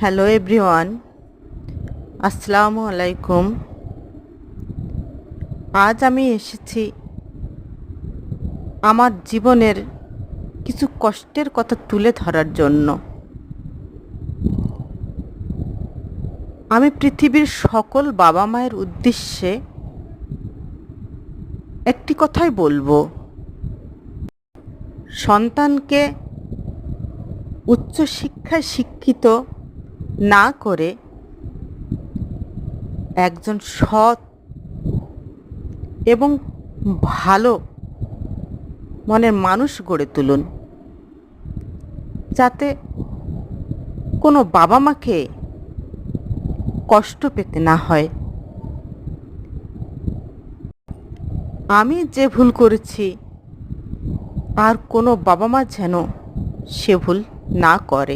Hello everyone, আসসালামু আলাইকুম। আজ আমি এসেছি আমার জীবনের কিছু কষ্টের কথা তুলে ধরার জন্য। আমি পৃথিবীর সকল বাবা মায়ের উদ্দেশ্যে একটি কথাই বলবো, সন্তানকে উচ্চশিক্ষায় শিক্ষিত না করে একজন সৎ এবং ভালো মনের মানুষ গড়ে তুলুন, যাতে কোনো বাবা মাকে কষ্ট পেতে না হয়। আমি যে ভুল করেছি আর কোনো বাবা মা যেন সে ভুল না করে।